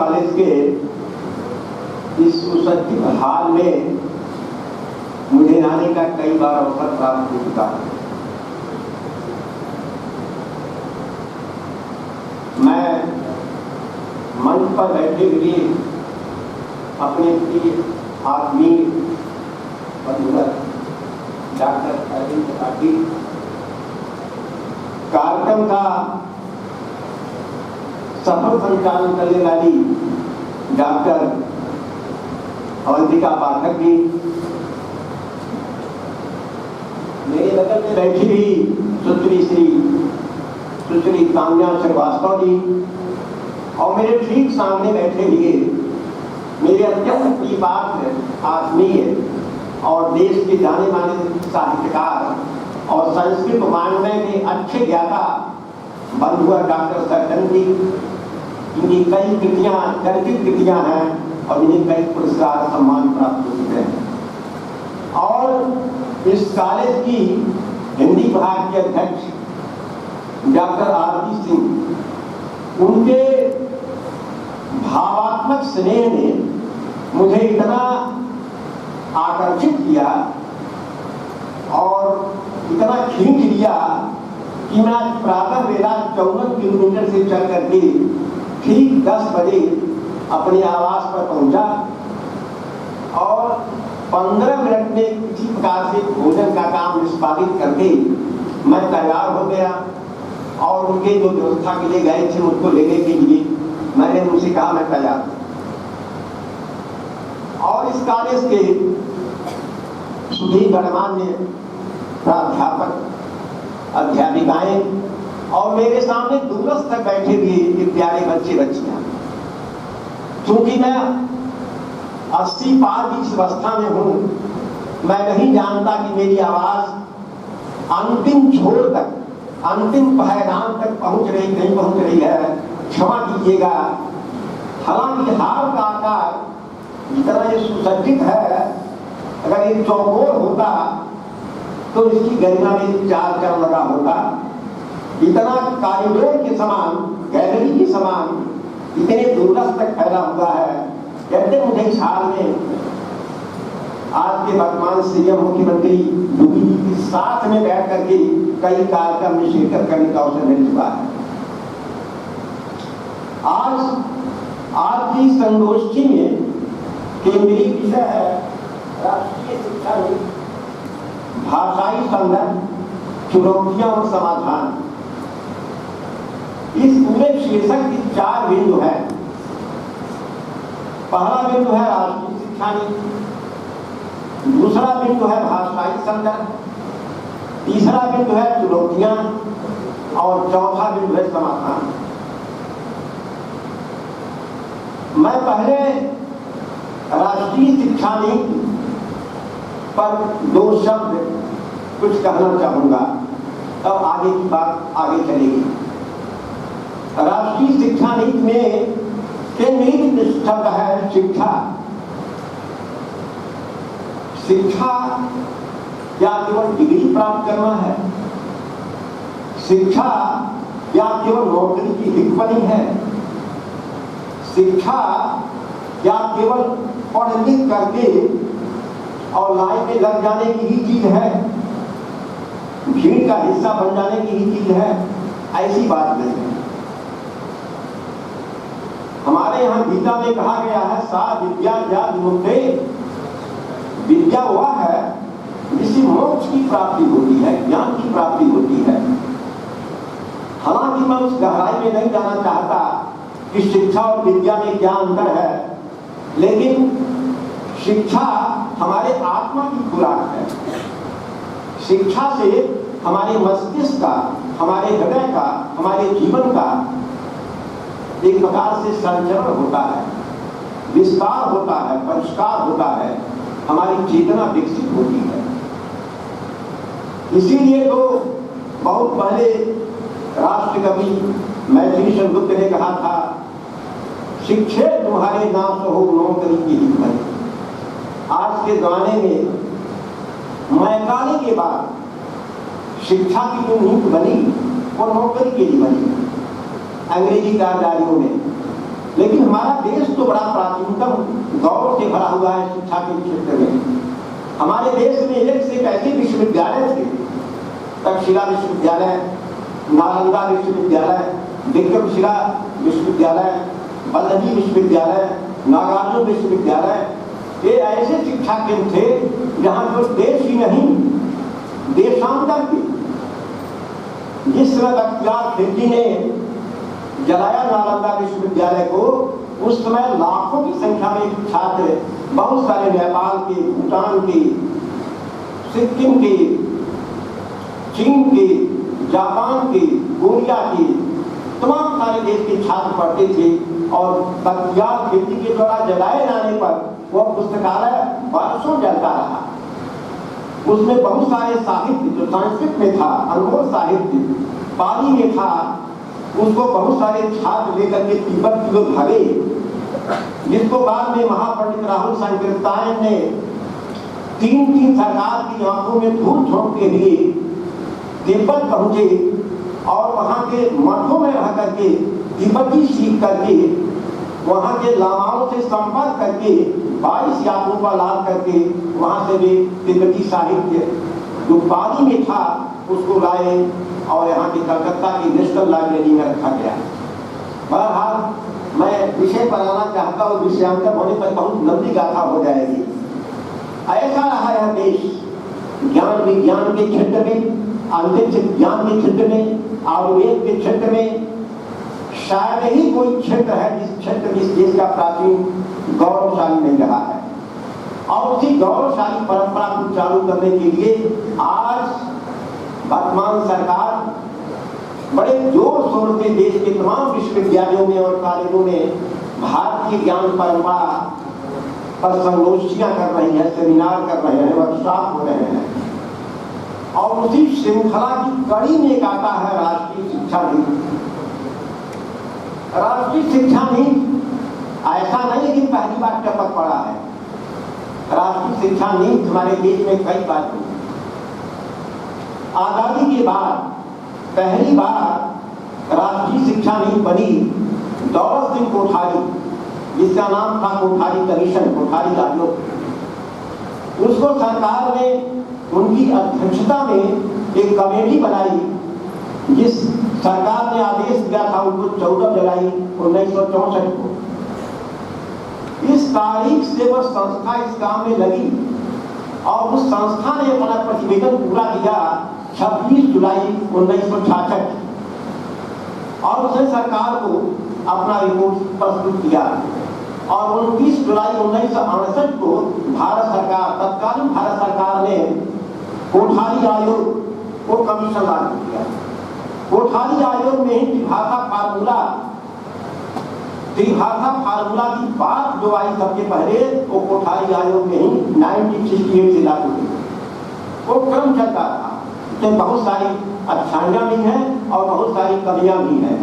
College के इस सुसज्जित हाल में मुझे आने का कई बार अवसर प्राप्त हो चुका है। मैं मंच पर बैठे हुए अपने प्रिय आदमी डॉक्टर अरविंद त्रिपाठी कार्यक्रम का सफल संचालन करने वाली डॉक्टर अवंतिका पाठक जी, मेरे बगल में बैठी हुई सुश्री तान्या श्रीवास्तव जी और मेरे ठीक सामने बैठे हुए मेरे अत्यंत प्रिय आत्मीय और देश के जाने माने साहित्यकार और संस्कृत मानवय के अच्छे ज्ञाता बंधु डॉक्टर सरजन जी। इनकी कई कृतियां चर्चित कृतियां हैं और इन्हें कई पुरस्कार सम्मान प्राप्त हो चुके हैं। और इस कॉलेज की हिंदी विभाग के अध्यक्ष डॉक्टर आरती सिंह, उनके भावात्मक स्नेह ने मुझे इतना आकर्षित किया और इतना खींच लिया कि मैं प्रातः वेला 54 किलोमीटर से चल करके ठीक 10 बजे अपने आवास पर पहुंचा और 15 मिनट में किसी प्रकार से भोजन का काम निष्पादित करके मैं तैयार हो गया और उनके जो व्यवस्था के लिए गए थे मुझको लेने के लिए मैंने उनसे कहा मैं तैयार हूं। और इस कॉलेज के सुधी गणमान्य प्राध्यापक अध्यापिकाएं और मेरे सामने दूरस्थ तक बैठे हुए प्यारे बच्चे बच्चियां, क्योंकि मैं 80 पार की इस अवस्था में हूं, मैं नहीं जानता कि मेरी आवाज अंतिम छोर तक, अंतिम पायदान तक पहुंच रही नहीं पहुंच रही है, क्षमा कीजिएगा। हालांकि हार का आकार जितना ये सुसज्जित है, अगर एक चौकोर होता तो इसकी गरिमा में 4 चरण लगा होता। इतना कॉरिडोर के समान, गैलरी के समान इतने दूरस्थ तक फैला हुआ है। कहते मुझे इस हाल में आज के वर्तमान सीएम मुख्यमंत्री योगी जी के साथ में बैठ करके कई कार्यक्रम में शिरकत करने का अवसर मिल चुका है। आज की संगोष्ठी में केंद्रीय विषय है राष्ट्रीय शिक्षा नीति, भाषाई संदर्भ, चुनौतियां और समाधान। इस पूरे शीर्षक की 4 बिंदु है। पहला बिंदु है राष्ट्रीय शिक्षा नीति, दूसरा बिंदु है भाषाई संदर्भ, तीसरा बिंदु है चुनौतियां और चौथा बिंदु है समाधान। मैं पहले राष्ट्रीय शिक्षा नीति पर 2 शब्द कुछ कहना चाहूंगा, तब आगे की बात आगे चलेगी। राष्ट्रीय शिक्षा नीति में केंद्रीय शब्द है शिक्षा। शिक्षा क्या केवल डिग्री प्राप्त करना है? शिक्षा क्या केवल नौकरी की हिकपनी है? शिक्षा क्या केवल पढ़ लिख करके और लाइन में लग जाने की ही चीज है, भीड़ का हिस्सा बन जाने की ही चीज है? ऐसी बात नहीं है। हमारे यहाँ गीता में कहा गया है सा विद्या या विमुक्ते, विद्या वह है जिससे मोक्ष की प्राप्ति होती है, ज्ञान की प्राप्ति होती है। हालांकि मैं उस गहराई में नहीं जाना चाहता कि शिक्षा और विद्या में क्या अंतर है, लेकिन शिक्षा हमारे आत्मा की खुराक है। शिक्षा से हमारे मस्तिष्क का, हमारे हृदय का, हमारे जीवन का एक प्रकार से संचरण होता है, विस्तार होता है, परिष्कार होता है, हमारी चेतना विकसित होती है। इसीलिए तो बहुत पहले राष्ट्रकवि मैथिली चंद्रगुप्त ने कहा था, शिक्षे तुम्हारे नाश हो नौकरी की हिम्मत। आज के जमाने में मैकाले के बाद शिक्षा की जो नीति बनी वो नौकरी के लिए बनी। अंग्रेजी कार्यालयों में लेकिन हमारा देश तो बड़ा प्राचीनतम गौरव से भरा हुआ है शिक्षा के क्षेत्र में। हमारे देश में एक से एक ऐसे विश्वविद्यालय थे, तक्षशिला विश्वविद्यालय, नालंदा विश्वविद्यालय, विक्रमशिला विश्वविद्यालय, वल्लभी विश्वविद्यालय, नागार्जुन विश्वविद्यालय, ये ऐसे शिक्षा केंद्र थे जहां जो देश ही नहीं देशांतर के, जिस समय बख्तियार खिलजी ने जलाया नालंदा विश्वविद्यालय को, उस समय लाखों की संख्या में छात्र बहुत सारे नेपाल के, भूटान के, सिक्किम के, चीन के, जापान के, कोरिया के, तमाम सारे देश के छात्र पढ़ते थे। और बख्तियार खिलजी के द्वारा जलाए जाने पर वह पुस्तकालय वर्षों जलता रहा। उसमें बहुत सारे साहित्य जो संस्कृत में था, अनमोल साहित्य पाली में था, उसको बहुत सारे छात्र लेकर के तिब्बत की ओर भागे, जिसको बाद में महापंडित राहुल सांकृत्यायन ने तीन सरकार की आंखों में धूल झोंक के लिए तिब्बत पहुंचे और वहां के मठों में रह करके तिब्बती सीख करके वहां के लामाओं से संपर्क करके 22 यात्रों का लाभ करके वहां से भी तिब्बती साहित्य जो पाली में था उसको लाए और यहाँ की कलकत्ता की नेशनल लाइब्रेरी में रखा गया। बहरहाल मैं विषय पर आना चाहता हूँ, विषयांतर होने पर बहुत लंबी गाथा हो जाएगी। ऐसा रहा यह देश ज्ञान विज्ञान के क्षेत्र में, अंतरिक्ष ज्ञान के क्षेत्र में, आयुर्वेद के क्षेत्र में शायद ही कोई क्षेत्र है जिस क्षेत्र में इस देश का प्राचीन गौरवशाली नहीं रहा है। और उसी गौरवशाली परंपरा को चालू करने के लिए आज वर्तमान सरकार बड़े जोर शोर से देश के तमाम विश्वविद्यालयों में और कॉलेजों में भारतीय ज्ञान परंपरा पर संगोष्ठियां कर रही है, सेमिनार कर रहे हैं, वर्कशॉप हो रहे हैं। और उसी श्रृंखला की कड़ी में एक आता है राष्ट्रीय शिक्षा नीति। राष्ट्रीय शिक्षा नीति ऐसा नहीं कि पहली बार टपक पड़ा है। राष्ट्रीय शिक्षा नीति हमारे देश में कई बार हुई। आजादी के बाद पहली बार राष्ट्रीय शिक्षा नीति बनी दौलत सिंह कोठारी, जिसका नाम था कोठारी कमीशन, कोठारी आयोग। उसको सरकार ने उनकी अध्यक्षता में एक कमेटी बनाई, जिस सरकार ने आदेश दिया था उनको 14 जुलाई 1964 को। इस तारीख से वह संस्था इस काम में लगी और उस संस्था ने अपना प्रतिवेदन पूरा किया 26 जुलाई 1966 और उसने सरकार को अपना रिपोर्ट प्रस्तुत किया। और 29 जुलाई 1968 को भारत सरकार, तत्कालीन भारत सरकार ने कोठारी आयोग को कमीशन लागू किया। कोठारी आयोग में ही त्रिभाषा फार्मूला की बात जो आई सबसे पहले, वो कोठारी आयोग में ही 1968 से लागू हुई। वो क्रम चलता था, तो बहुत सारी अच्छाइयां भी हैं और बहुत सारी कमियां भी हैं।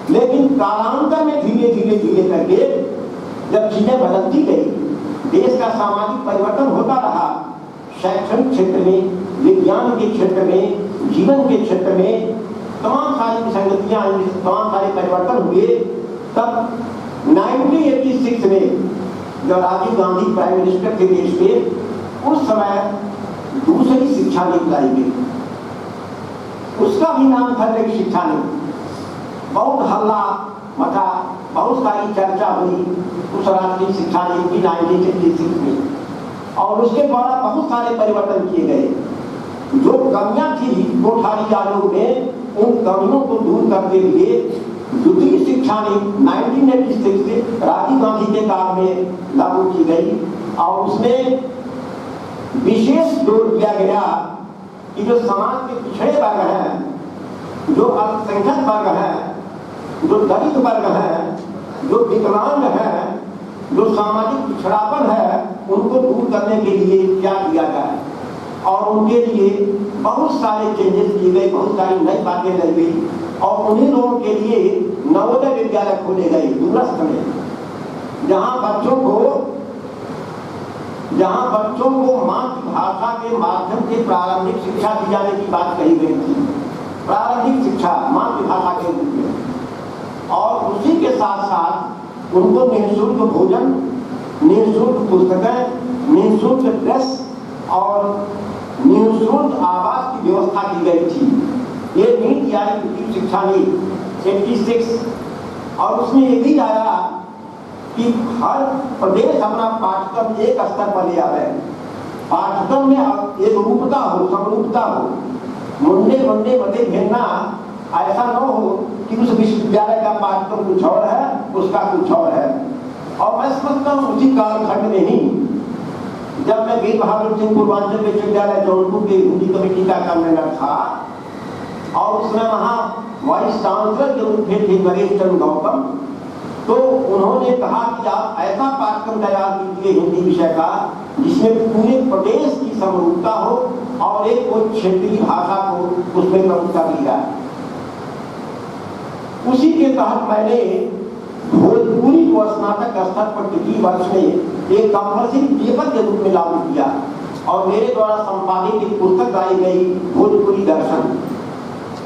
लेकिन कालांतर में धीरे धीरे करके जब चीजें बदलती गई, देश का सामाजिक परिवर्तन होता रहा, शैक्षणिक क्षेत्र में, विज्ञान के क्षेत्र में, जीवन के क्षेत्र में तमाम सारी विसंगतियां आई, तमाम सारे परिवर्तन हुए। तब 1986 में जब राजीव गांधी प्राइम मिनिस्टर थे देश के, उस समय दूसरी शिक्षा नीति लाई गई। उसका भी नाम था एक शिक्षा नीति। बहुत हल्ला मचा, बहुत सारी चर्चा हुई उस राष्ट्रीय शिक्षा नीति की 1986 में, और उसके द्वारा बहुत सारे परिवर्तन किए गए। जो कमियां थी कोठारी आयोग में, उन कमियों को दूर करने के लिए द्वितीय शिक्षा नीति 1986 से राजीव गांधी के काल में लागू की गई। और उसमें विशेष जोर दिया गया कि जो समाज के पिछड़े वर्ग हैं, जो अल्पसंख्यक वर्ग हैं, जो दलित वर्ग हैं, जो विकलांग हैं, जो सामाजिक पिछड़ापन है, उनको दूर करने के लिए क्या किया जाए। और उनके लिए बहुत सारे चेंजेस किए गए, बहुत सारी नई बातें लाई गई। और उन्हीं लोगों के लिए नवोदय विद्यालय खोले गए दूरस्थ में, जहां बच्चों को मातृभाषा के माध्यम से प्रारंभिक शिक्षा दी जाने की बात कही गई थी। प्रारंभिक शिक्षा मातृभाषा के रूप में। और उसी के साथ साथ उनको निःशुल्क भोजन, निःशुल्क पुस्तकें, निःशुल्क ड्रेस और निःशुल्क आवास की व्यवस्था की गई थी। ये नीति आई उच्च शिक्षा नीति 86। और उसमें ये भी आया कि हर प्रदेश अपना पाठ्यक्रम एक स्तर पर ले आवे, पाठ्यक्रम में एक रूपता हो, समरूपता हो, मुंडे मुंडे मते भेजना ऐसा न हो कि उस विश्वविद्यालय का पाठ्यक्रम कुछ और है, उसका कुछ और है। और मैं समझता हूँ उसी कालखंड में ही जब मैं वीर बहादुर सिंह पूर्वांचल विश्वविद्यालय जौनपुर के हिंदी कमेटी का कन्वीनर था और उसमें वहाँ वाइस चांसलर के रूप में थे नरेश चंद्र गौतम, तो उन्होंने कहा कि आप ऐसा पाठ्यक्रम तैयार कीजिए हिंदी विषय का जिसमें पूरे प्रदेश की समरूपता हो और एक कोई क्षेत्रीय भाषा को उसमें प्रमुखता दी जाए। उसी के तहत मैंने भोजपुरी को स्नातक स्तर पर किसी वर्ष में एक कंपल्सरी पेपर के रूप में लागू किया और मेरे द्वारा संपादित एक पुस्तक लाई गई भोजपुरी दर्शन,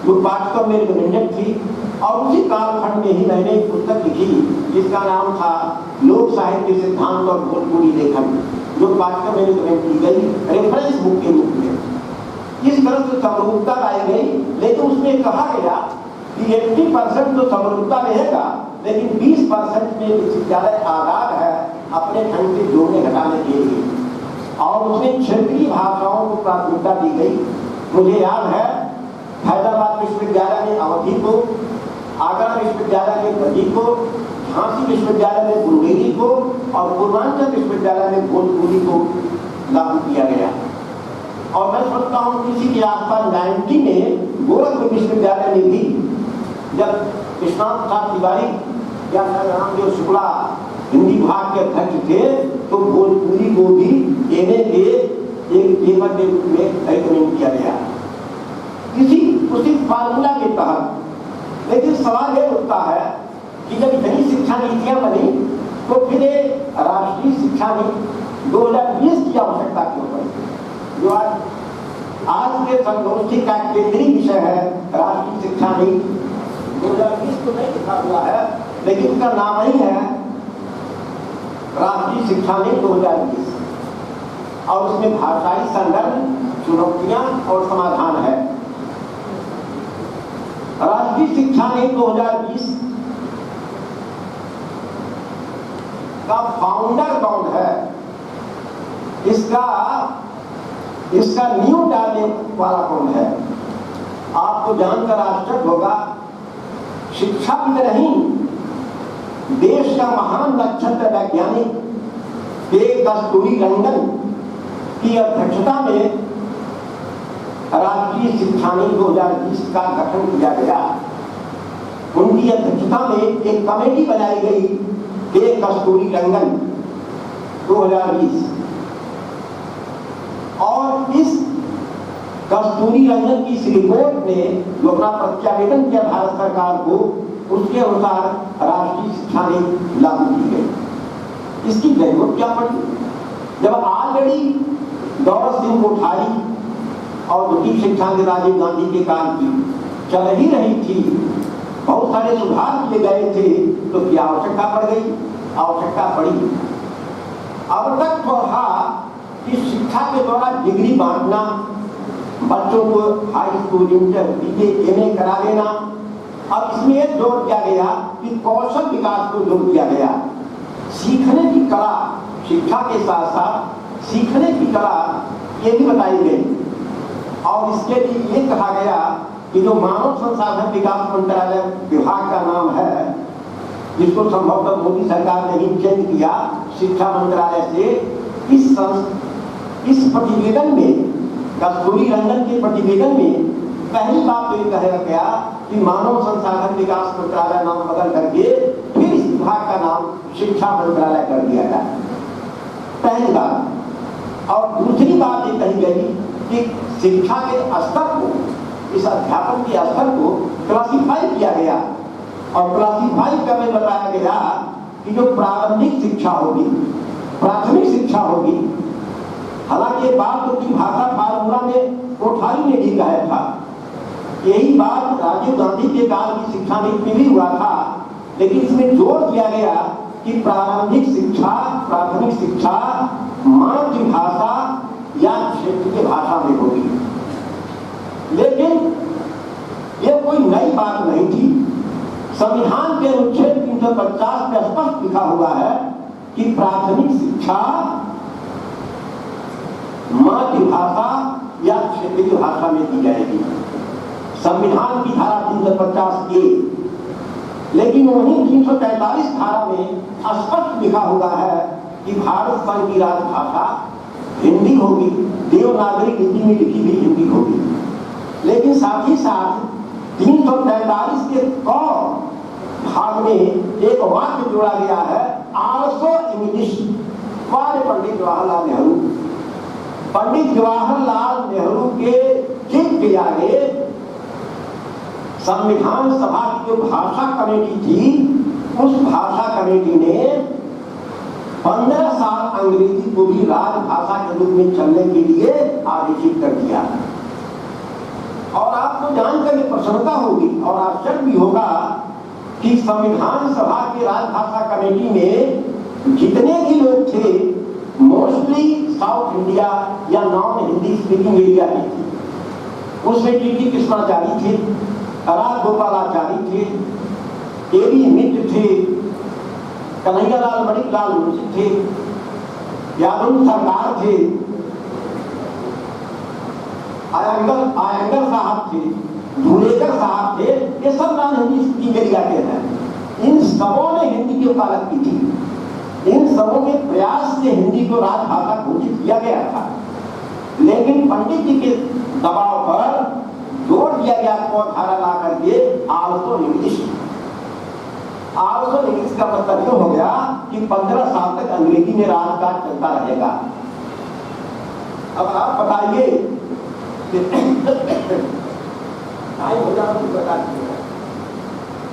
जो पाठ्यक्रम में रिकमेंडेड थी। और उसी कालखंड में ही मैंने एक पुस्तक लिखी जिसका नाम था लोक साहित्य सिद्धांत और भोजपुरी लेखन, जो पाठ्यक्रम में रिकमेंड की गई रेफरेंस बुक के रूप में। इस तरह से समरूपता लाई गई, लेकिन उसमें कहा गया कि 80% तो समरूपता रहेगा, लेकिन 20% में विश्वविद्यालय आजाद है अपने ढंग से जोड़ने घटाने के लिए। और उसमें क्षेत्रीय भाषाओं को प्राथमिकता दी गई। मुझे याद है हैदराबाद विश्वविद्यालय में अवधी को, आगरा विश्वविद्यालय में गद्दी को, झांसी विश्वविद्यालय में बुंदेली को और पूर्वांचल विश्वविद्यालय में भोजपुरी को लागू किया गया। और मैं समझता हूँ किसी के आसपास 90 में गोरखपुर विश्वविद्यालय में भी जब कृष्णांत प्रसाद तिवारी या रामदेव शुक्ला हिंदी विभाग के अध्यक्ष थे तो भोजपुरी को भी एमए के एक पेपर के रूप में रिकमेंड किया गया उसी फार्मूला के तहत। लेकिन सवाल ये उठता है कि जब इतनी शिक्षा नीतियां बनी तो फिर राष्ट्रीय शिक्षा नीति 2020 की आवश्यकता क्यों पड़ी, जो आज के संगोष्ठी का केंद्रीय विषय है राष्ट्रीय शिक्षा नीति। 2020 तो नहीं लिखा हुआ है, लेकिन उसका नाम ही है राष्ट्रीय शिक्षा नीति 2020 और उसमें भाषाई संदर्भ, चुनौतियां और समाधान है। राष्ट्रीय शिक्षा नीति 2020 का फाउंडर कौन है, इसका न्यू डालने वाला कौन है, आपको जानकर आश्चर्य होगा। शिक्षा में नहीं, देश का महान नक्षत्र वैज्ञानिक के कस्तूरी रंगन की अध्यक्षता में राष्ट्रीय शिक्षा नीति 2020 का गठन किया गया। उनकी अध्यक्षता में एक कमेटी बनाई गई के कस्तूरी रंगन 2020 और इस कस्तूरी रंगन की इस रिपोर्ट ने जो अपना प्रत्यावेदन किया भारत सरकार को, उसके अनुसार राष्ट्रीय शिक्षा नीति लागू की गई। इसकी जरूरत क्या पड़ी जब ऑलरेडी गौरव सिंह कोठारी और द्वितीय शिक्षा नीति राजीव गांधी के काल की चल ही रही थी, बहुत सारे सुधार किए गए थे, तो क्या आवश्यकता पड़ गई? आवश्यकता पड़ी। अब तक तो था कि शिक्षा के द्वारा डिग्री बांटना, बच्चों को high school, inter, BA, MA करा देना। अब इसमें एक जोर दिया गया कि कौशल विकास को जोर दिया गया, सीखने की कला, शिक्षा के साथ साथ सीखने की कला ये भी बताई गई। और इसके लिए ये कहा गया कि जो मानव संसाधन विकास मंत्रालय विभाग का नाम है, जिसको संभवतः मोदी सरकार ने ही चेंज किया शिक्षा मंत्रालय से, इस प्रतिवेदन में, कस्तूरी रंगन के प्रतिवेदन में पहली बात तो ये कहा गया कि मानव संसाधन विकास मंत्रालय नाम बदल करके फिर इस विभाग का नाम शिक्षा मंत्रालय कर दिया जाए, पहली बात। और दूसरी बात ये कही गई कि शिक्षा के स्तर को, इस अध्यापन के स्तर को क्लासिफाई किया गया और क्लासिफाई करने बताया गया कि जो प्रारंभिक शिक्षा होगी, प्राथमिक शिक्षा होगी, हालांकि ये बात तो की भाषा फार्मूला में कोठारी ने भी कहा था, यही बात राजीव गांधी के काल की शिक्षा नीति में भी हुआ था लेकिन इसमें जोर दिया गया कि प्रारंभिक शिक्षा, प्राथमिक शिक्षा मातृभाषा या क्षेत्रीय भाषा में होगी। लेकिन यह कोई नई बात नहीं थी। संविधान के अनुच्छेद 350 में स्पष्ट लिखा हुआ है कि प्राथमिक शिक्षा मातृभाषा या क्षेत्रीय भाषा में दी जाएगी, संविधान की धारा 350 ए। लेकिन वहीं 343 धारा में स्पष्ट लिखा हुआ है कि भारत संघ की राजभाषा हिंदी होगी, देवनागरी लिपि में लिखी हुई हिंदी होगी। लेकिन साथ ही साथ 343 के क भाग में एक वाक्य जोड़ा गया है, also English for Pandit Jawaharlal Nehru. Pandit Jawaharlal Nehru के चिट के आगे संविधान सभा की जो भाषा कमेटी थी, उस भाषा कमेटी ने 15 साल अंग्रेजी को भी राजभाषा के रूप में चलने के लिए आदेशित कर दिया। और आपको जानकर ये प्रसन्नता होगी और आश्चर्य भी होगा कि संविधान सभा की राजभाषा कमेटी में जितने भी लोग थे, मोस्टली साउथ इंडिया या नॉन हिंदी स्पीकिंग एरिया के थे। उसमें टी कृष्णाचारी थे, राज गोपालाचारी थे, एबी मित्र थे, कन्हैयालाल मणिलाल मुंशी थे, यादव सरकार थे, आयंगर साहब थे, धुलेकर साहब थे। ये सब नॉन हिंदी स्पीकिंग एरिया के हैं। इन सबों ने हिंदी की वकालत की थी। इन सबों के प्रयास से हिंदी को राजभाषा घोषित किया गया था। लेकिन पंडित जी के दबाव पर जोड़ दिया गया धारा ला करके आल्सो इंग्लिश। आल्सो इंग्लिश का मतलब यह हो गया कि 15 साल तक अंग्रेजी में राजकाज चलता रहेगा। अब आप बताइए,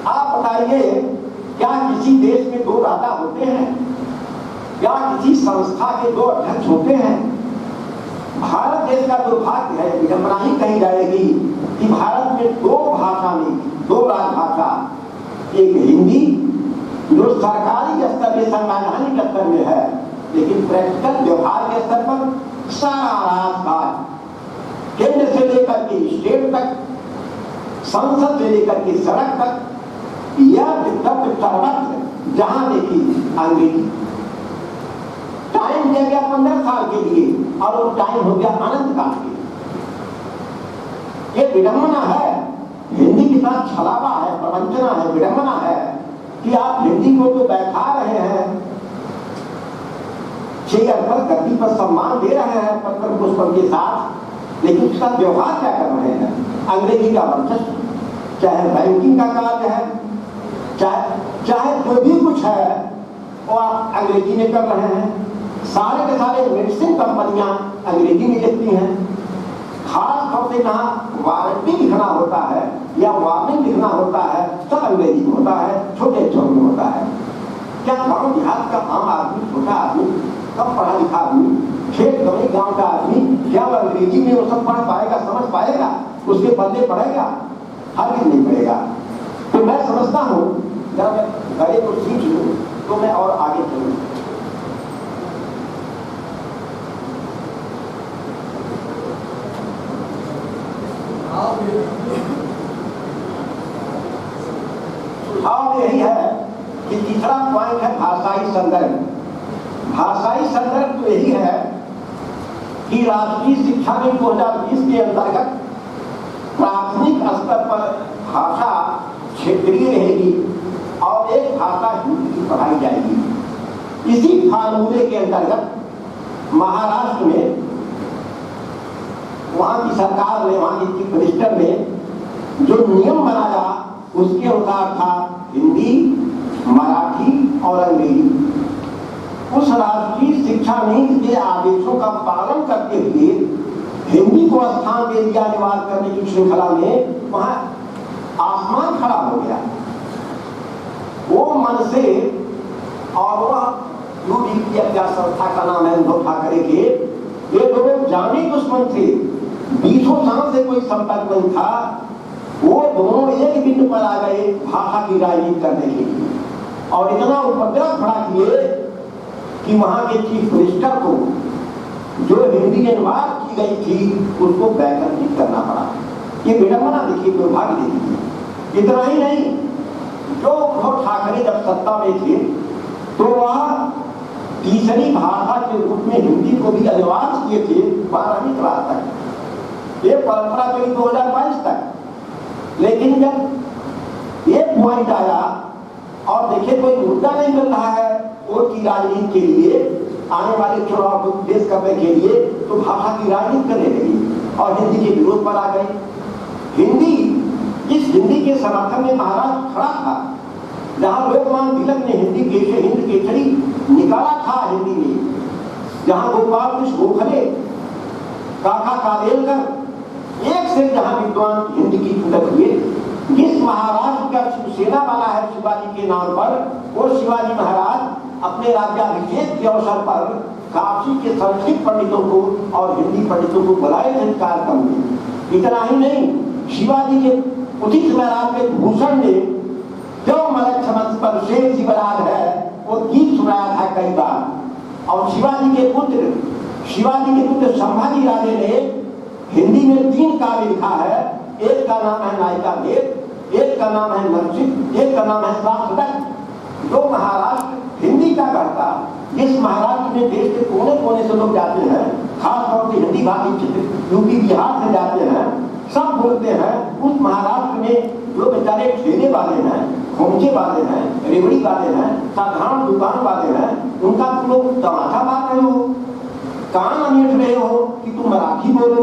आप बताइए, क्या किसी देश में 2 राजा होते हैं? क्या किसी संस्था के 2 अध्यक्ष होते हैं? भारत देश का दुर्भाग्य है, विडंबना ही कही जाएगी कि भारत में 2 भाषा में 2 राजभाषा, एक हिंदी जो सरकारी स्तर में, संवैधानिक स्तर में है, लेकिन प्रैक्टिकल व्यवहार के स्तर पर सारा राजकाज केंद्र से लेकर के स्टेट तक, संसद से लेकर के सड़क तक, या सर्वत्र जहां देखी अंग्रेजी। टाइम दिया गया 15 साल के लिए और वो टाइम हो गया अनंत काल के। ये विडंबना है, हिंदी के साथ छलावा है, प्रवंचना है, विडंबना है कि आप हिंदी को तो बैठा रहे हैं, चेयर पर, गद्दी पर सम्मान दे रहे हैं पत्र पुष्प के साथ, लेकिन उसका व्यवहार क्या कर रहे हैं? अंग्रेजी का वर्चस्व, चाहे बैंकिंग का कार्य है, चाहे जो भी कुछ है वो आप अंग्रेजी में कर रहे हैं। सारे के सारे मेडिसिन कंपनियां अंग्रेजी में लिखती हैं। खास तौर से जहां वारंटी लिखना होता है या वार्निंग लिखना होता है, सब अंग्रेजी में होता है, छोटे अक्षरों में होता है। क्या गांव देहात का आम आदमी, छोटा आदमी, कम पढ़ा लिखा आदमी, खेत गंवे गांव का आदमी, क्या वो अंग्रेजी में वो सब पढ़ पाएगा, समझ पाएगा? उसके पल्ले पड़ेगा? हर दिन नहीं पड़ेगा। तो मैं समझता हूं जब मैं गले को सीख लूं तो मैं और आगे चलूं। सुझाव यही है कि तीसरा पॉइंट है भाषाई संदर्भ। भाषाई संदर्भ तो यही है कि राष्ट्रीय शिक्षा नीति 2020 के अंतर्गत प्राथमिक स्तर पर भाषा क्षेत्रीय रहेगी और एक भाषा हिंदी की पढ़ाई जाएगी। इसी फार्मूले के अंतर्गत महाराष्ट्र में वहां की सरकार ने, वहां की चीफ मिनिस्टर ने जो नियम बनाया उसके अनुसार था हिंदी, मराठी और अंग्रेजी। उस राष्ट्रीय शिक्षा नीति के आदेशों का पालन करते हुए हिंदी को स्थान दे दिया अनिवार्य करने की श्रृंखला में वहां आसमान खड़ा हो गया। वो मन से, और वह यूडीपी क्या संस्था का नाम है, उद्धव ठाकरे के, ये दोनों जाने दुश्मन थे। 20 साल से कोई संपर्क नहीं था। वो दोनों एक बिंदु पर आ गए भाषा की राजनीति करने के लिए, और इतना उपद्रव खड़ा किए कि वहां के चीफ मिनिस्टर को जो हिंदी में अनुवाद की गई थी उसको वैकल्पिक करना पड़ा। ये विडंबना देखिए, दुर्भाग्य देखिए। इतना ही नहीं, जो उद्धव ठाकरे जब सत्ता में थे तो वह तीसरी भाषा के रूप में हिंदी को भी अनुवाद किए थे 12वीं क्लास तक। ये परंपरा चली 2022 तक। लेकिन जब ये पॉइंट आया और देखिए कोई मुद्दा नहीं मिल रहा है वोट की राजनीति के लिए, आने वाले चुनाव को पेश करने के लिए, तो भाषा की राजनीति करने लगी और हिंदी के विरोध पर आ गए। हिंदी, इस हिंदी के समर्थन में महाराष्ट्र खड़ा था, जहां लोकमान्य तिलक ने हिंद केसरी निकाला था हिंदी में, जहां गोपाल कृष्ण गोखले, काका कालेलकर, एक से जहां विद्वान हिंदी की पूरक हुए। जिस महाराष्ट्र का शिवसेना वाला है शिवाजी के नाम पर, वो शिवाजी महाराज अपने राज्याभिषेक के अवसर पर काशी के संस्कृत पंडितों को और हिंदी पंडितों को बुलाए थे कार्यक्रम में। इतना ही नहीं, शिवाजी के उचित महाराज में भूषण ने जो मलक्ष मंच पर शेर शिवराज है वो गीत सुनाया था कई बार। और शिवाजी के पुत्र संभाजी राजे ने हिंदी में 3 काव्य लिखा है। एक का नाम है नायिका भेद, एक का नाम है नरसिंह, एक का नाम है शास्त्रदत्त। जो महाराष्ट्र हिंदी का करता, जिस महाराष्ट्र में देश के कोने कोने से लोग जाते हैं, खासतौर से हिंदी भाषी क्षेत्र यूपी बिहार से जाते हैं, सब बोलते हैं, उस महाराष्ट्र में जो बेचारे ठेले वाले हैं, खोमचे वाले हैं, रेवड़ी वाले हैं, साधारण दुकान वाले हैं, उनका तुम लोग तमाशा मार रहे हो, कान अमेट रहे हो कि तुम मराठी बोलो।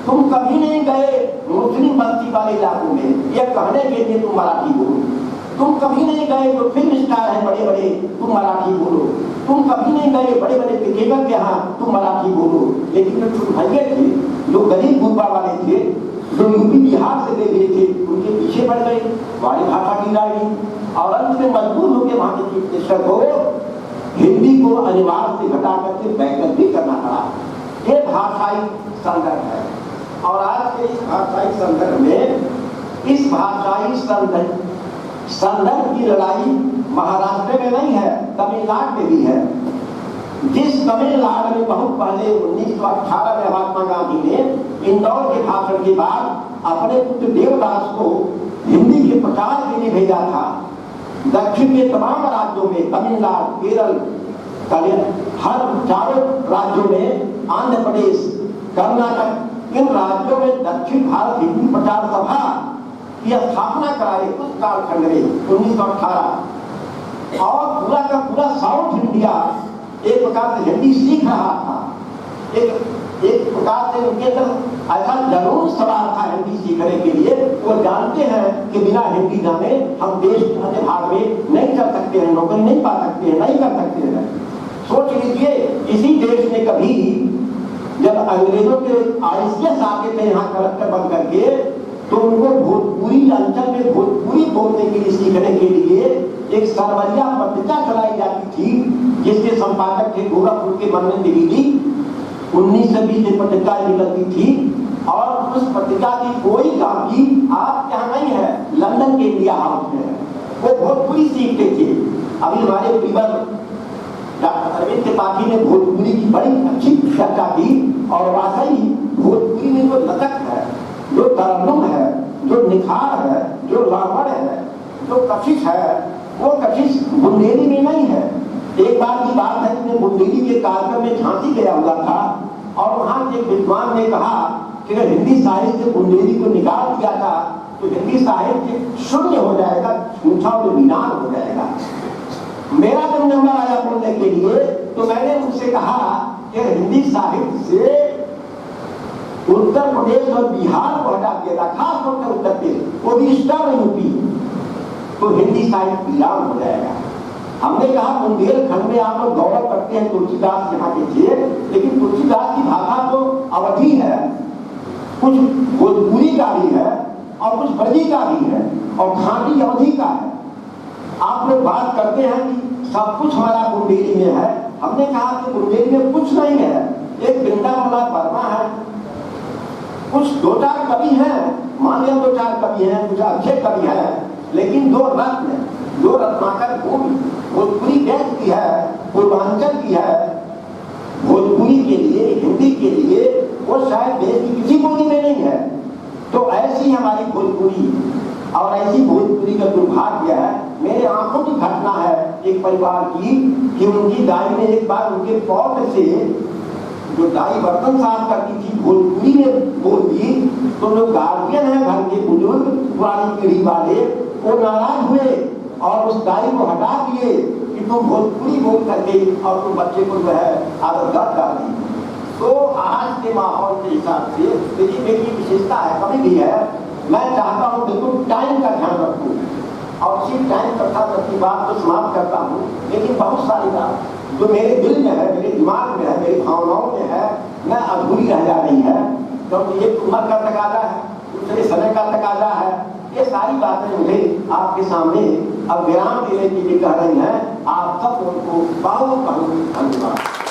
तुम कभी नहीं गए मुस्लिम बस्ती वाले इलाकों में यह कहने के लिए तुम मराठी बोलो। तुम कभी नहीं गए जो फिल्म स्टार है बड़े बड़े, तुम मराठी बोलो। तुम कभी नहीं गए बड़े बड़े क्रिकेटर के यहाँ, तुम मराठी बोलो। लेकिन जो छुटभैये थे, जो गरीब गुरबा वाले थे, जो यूपी बिहार से ले गए थे, उनके पीछे पड़ गए वाली भाषा की राजनीति, और अंत में मजबूर होकर वहां के चीफ मिनिस्टर को हिंदी को अनिवार्य से घटा करके वैकल्पिक करना पड़ा। ये भाषाई संदर्भ है। और आज के इस भाषाई संदर्भ में, इस भाषाई संदर्भ की लड़ाई महाराष्ट्र में नहीं है, तमिलनाडु में भी है। जिस तमिलनाडु में बहुत पहले 1918 में महात्मा गांधी ने इंदौर के भाषण के बाद अपने पुत्र देवदास को हिंदी के प्रचार के लिए भेजा था, दक्षिण के तमाम राज्यों में, तमिलनाडु, केरल, हर चारों राज्यों में, आंध्र प्रदेश, कर्नाटक, इन राज्यों में दक्षिण भारत हिंदी प्रचार सभा की स्थापना कराई उस कालखंड में 1918। और पूरा का पूरा साउथ इंडिया एक प्रकार से हिंदी सीख रहा था। एक प्रकार से उनके अंदर ऐसा जरूर सवाल था हिंदी सीखने के लिए। वो जानते हैं कि बिना हिंदी जाने हम देश के अन्य भाग में नहीं कर सकते हैं, नौकरी नहीं पा सकते हैं, नहीं कर सकते हैं। सोच लीजिए, इसी देश में कभी जब अंग्रेजों के आईसीएस आते थे यहाँ कलेक्टर बन करके, तो उनको भोजपुरी अंचल में भोजपुरी बोलने के लिए सीखने के लिए एक सरवरिया पत्रिका चलाई जाती थी, जिसके संपादक थे गोरखपुर के मनन द्विवेदी। 1920 में पत्रिका निकलती थी, और उस पत्रिका की कोई कापी आप यहाँ नहीं है, लंदन के इंडिया हाउस में है। वो भोजपुरी सीखते थे। अभी हमारे प्रिवर डॉक्टर अरविंद त्रिपाठी ने भोजपुरी की बड़ी अच्छी चर्चा की, और वाकई भोजपुरी में जो लचक है, जो तरन्नुम है, जो निखार है, जो लावड़ है, जो कशिश है, वो कशिश बुंदेली में नहीं है। एक बार की बात है कि बुंदेली के कार्यक्रम में झांसी गया हुआ था, और वहां के विद्वान ने कहा कि अगर हिंदी साहित्य से बुंदेली को निकाल दिया था तो हिंदी साहित्य शून्य हो जाएगा, छूछा और विनाश हो जाएगा। मेरा जब नंबर आया बोलने के लिए, तो मैंने उनसे कहा कि हिंदी साहित्य से उत्तर प्रदेश और बिहार को हटा दिया था, खास तौर पर उत्तर प्रदेश, वो भी ईस्टर्न यूपी, तो हिंदी साहित्य विराम हो जाएगा। हमने कहा बुंदेलखंड में आप लोग गौरव करते हैं तुलसीदास यहाँ के थे, लेकिन तुलसीदास की भाषा तो अवधि है, कुछ भोजपुरी का भी है और कुछ ब्रजी का भी है, और खांटी अवधि का है। आप लोग बात करते हैं कि सब कुछ हमारा बुंदेली में है। हमने कहा कि बुंदेली में कुछ नहीं है। एक वृंदावन वर्मा है, कुछ 2-4 कवि हैं, मान लिया 2-4 कवि हैं, कुछ अच्छे कवि हैं, लेकिन 2 रत्न, 2 रत्नाकर भूमि भोजपुरी देश की है, पूर्वांचल की है, भोजपुरी के लिए, हिंदी के लिए वो शायद देश की किसी बोली में नहीं है। तो ऐसी हमारी भोजपुरी और ऐसी भोजपुरी का दुर्भाग्य है। मेरे आंखों की घटना है एक परिवार की कि उनकी दाई ने एक बार उनके पौध से, जो दाई बर्तन साफ करती थी, भोजपुरी में बोल दी, तो जो गार्जियन है घर के बुजुर्ग पुरानी पीढ़ी वाले, वो नाराज हुए और उस दाई को हटा दिए कि तुम भोजपुरी बोल करके, और तुम बच्चे को जो है आदत डाल दी। तो आज के माहौल के हिसाब से देखिए, मेरी विशेषता है, कभी भी है, मैं चाहता हूँ बिल्कुल टाइम का ध्यान रखूँ और सिर्फ टाइम कथा तक की बात तो समाप्त करता हूँ, लेकिन बहुत सारी बात जो मेरे दिल में है, मेरे दिमाग में है, मेरी भावनाओं में है, मैं अधूरी रह जा रही है, क्योंकि ये उम्र का तकाजा है, दूसरे समय का तकाजा है। ये सारी बातें मुझे आपके सामने अब विराम देने के लिए कह रही हैं। आप सब उनको बहुत बहुत धन्यवाद।